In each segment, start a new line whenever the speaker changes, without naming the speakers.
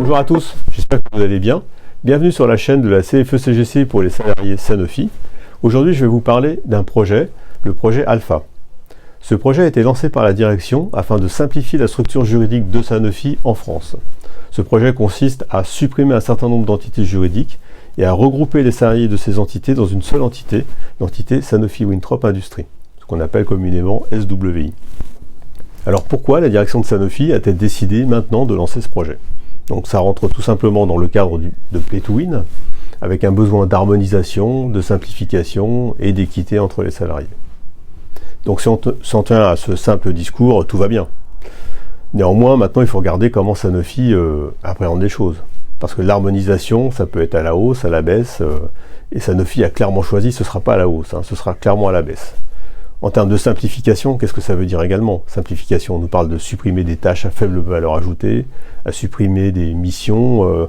Bonjour à tous, j'espère que vous allez bien. Bienvenue sur la chaîne de la CFE-CGC pour les salariés Sanofi. Aujourd'hui, je vais vous parler d'un projet, le projet Alpha. Ce projet a été lancé par la direction afin de simplifier la structure juridique de Sanofi en France. Ce projet consiste à supprimer un certain nombre d'entités juridiques et à regrouper les salariés de ces entités dans une seule entité, l'entité Sanofi Winthrop Industries, ce qu'on appelle communément SWI. Alors pourquoi la direction de Sanofi a-t-elle décidé maintenant de lancer ce projet? Donc ça rentre tout simplement dans le cadre de Play to Win, avec un besoin d'harmonisation, de simplification et d'équité entre les salariés. Donc si on s'en tient à ce simple discours, tout va bien. Néanmoins, maintenant il faut regarder comment Sanofi appréhende les choses. Parce que l'harmonisation, ça peut être à la hausse, à la baisse, et Sanofi a clairement choisi, ce ne sera pas à la hausse, ce sera clairement à la baisse. En termes de simplification, qu'est-ce que ça veut dire également? Simplification, on nous parle de supprimer des tâches à faible valeur ajoutée, à supprimer des missions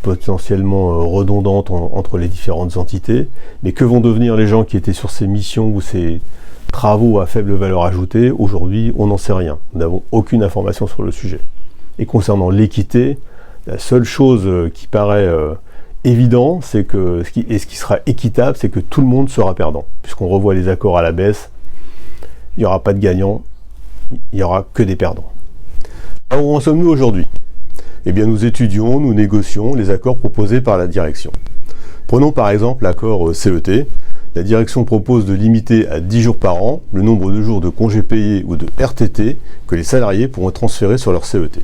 potentiellement redondantes entre les différentes entités. Mais que vont devenir les gens qui étaient sur ces missions ou ces travaux à faible valeur ajoutée? Aujourd'hui, on n'en sait rien. Nous n'avons aucune information sur le sujet. Et concernant l'équité, la seule chose qui paraît évident, c'est que ce qui sera équitable, c'est que tout le monde sera perdant. Puisqu'on revoit les accords à la baisse, il n'y aura pas de gagnants, il n'y aura que des perdants. Alors où en sommes-nous aujourd'hui? Eh bien nous étudions, nous négocions les accords proposés par la direction. Prenons par exemple l'accord CET. La direction propose de limiter à 10 jours par an le nombre de jours de congés payés ou de RTT que les salariés pourront transférer sur leur CET,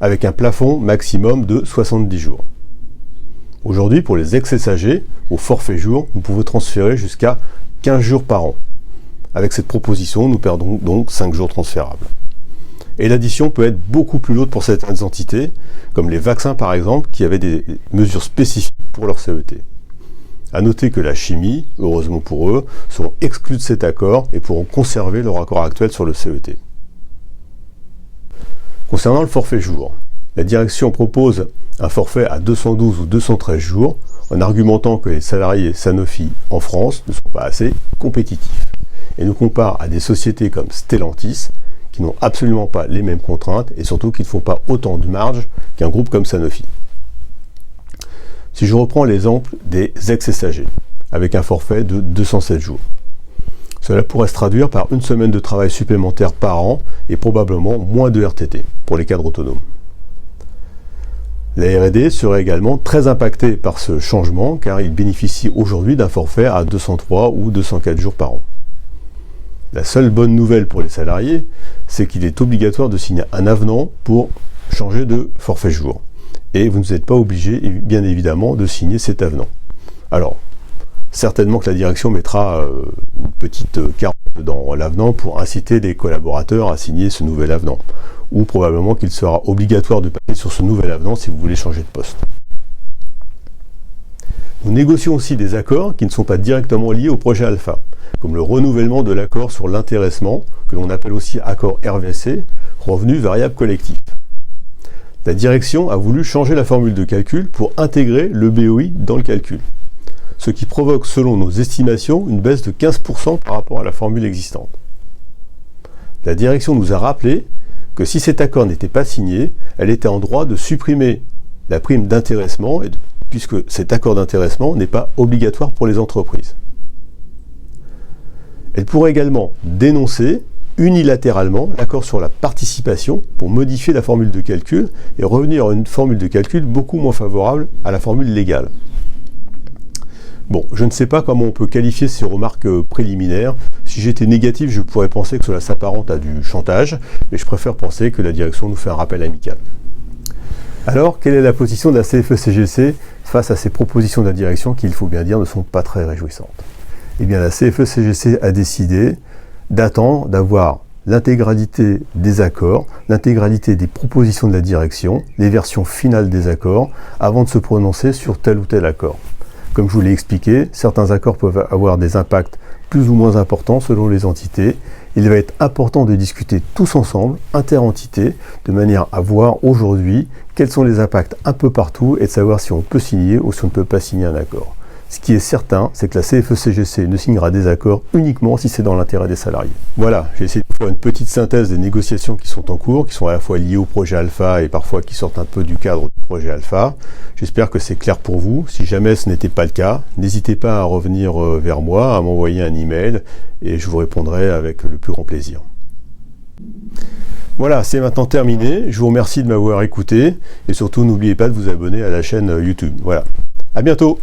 avec un plafond maximum de 70 jours. Aujourd'hui, pour les ex-SAG, au forfait jour, nous pouvons transférer jusqu'à 15 jours par an. Avec cette proposition, nous perdons donc 5 jours transférables. Et l'addition peut être beaucoup plus lourde pour certaines entités, comme les vaccins par exemple, qui avaient des mesures spécifiques pour leur CET. A noter que la chimie, heureusement pour eux, seront exclus de cet accord et pourront conserver leur accord actuel sur le CET. Concernant le forfait jour, la direction propose un forfait à 212 ou 213 jours, en argumentant que les salariés Sanofi en France ne sont pas assez compétitifs, et nous compare à des sociétés comme Stellantis, qui n'ont absolument pas les mêmes contraintes, et surtout qui ne font pas autant de marge qu'un groupe comme Sanofi. Si je reprends l'exemple des ex-SAG, avec un forfait de 207 jours, cela pourrait se traduire par une semaine de travail supplémentaire par an, et probablement moins de RTT, pour les cadres autonomes. La R&D serait également très impactée par ce changement, car il bénéficie aujourd'hui d'un forfait à 203 ou 204 jours par an. La seule bonne nouvelle pour les salariés, c'est qu'il est obligatoire de signer un avenant pour changer de forfait jour. Et vous n'êtes pas obligé, bien évidemment, de signer cet avenant. Alors, certainement que la direction mettra une petite carotte dans l'avenant pour inciter les collaborateurs à signer ce nouvel avenant. Ou probablement qu'il sera obligatoire de passer sur ce nouvel avenant si vous voulez changer de poste. Nous négocions aussi des accords qui ne sont pas directement liés au projet Alpha, comme le renouvellement de l'accord sur l'intéressement, que l'on appelle aussi accord RVC, revenu variable collectif. La direction a voulu changer la formule de calcul pour intégrer le BOI dans le calcul, ce qui provoque, selon nos estimations, une baisse de 15% par rapport à la formule existante. La direction nous a rappelé que si cet accord n'était pas signé, elle était en droit de supprimer la prime d'intéressement, puisque cet accord d'intéressement n'est pas obligatoire pour les entreprises. Elle pourrait également dénoncer unilatéralement l'accord sur la participation pour modifier la formule de calcul et revenir à une formule de calcul beaucoup moins favorable à la formule légale. Bon, je ne sais pas comment on peut qualifier ces remarques préliminaires. Si j'étais négatif, je pourrais penser que cela s'apparente à du chantage, mais je préfère penser que la direction nous fait un rappel amical. Alors, quelle est la position de la CFE-CGC face à ces propositions de la direction qui, il faut bien dire, ne sont pas très réjouissantes? Eh bien, la CFE-CGC a décidé d'attendre d'avoir l'intégralité des accords, l'intégralité des propositions de la direction, les versions finales des accords, avant de se prononcer sur tel ou tel accord. Comme je vous l'ai expliqué, certains accords peuvent avoir des impacts plus ou moins importants selon les entités. Il va être important de discuter tous ensemble, inter-entités, de manière à voir aujourd'hui quels sont les impacts un peu partout et de savoir si on peut signer ou si on ne peut pas signer un accord. Ce qui est certain, c'est que la CFE-CGC ne signera des accords uniquement si c'est dans l'intérêt des salariés. Voilà, j'ai essayé de faire une petite synthèse des négociations qui sont en cours, qui sont à la fois liées au projet Alpha et parfois qui sortent un peu du cadre du projet Alpha. J'espère que c'est clair pour vous. Si jamais ce n'était pas le cas, n'hésitez pas à revenir vers moi, à m'envoyer un email et je vous répondrai avec le plus grand plaisir. Voilà, c'est maintenant terminé. Je vous remercie de m'avoir écouté et surtout n'oubliez pas de vous abonner à la chaîne YouTube. Voilà, à bientôt.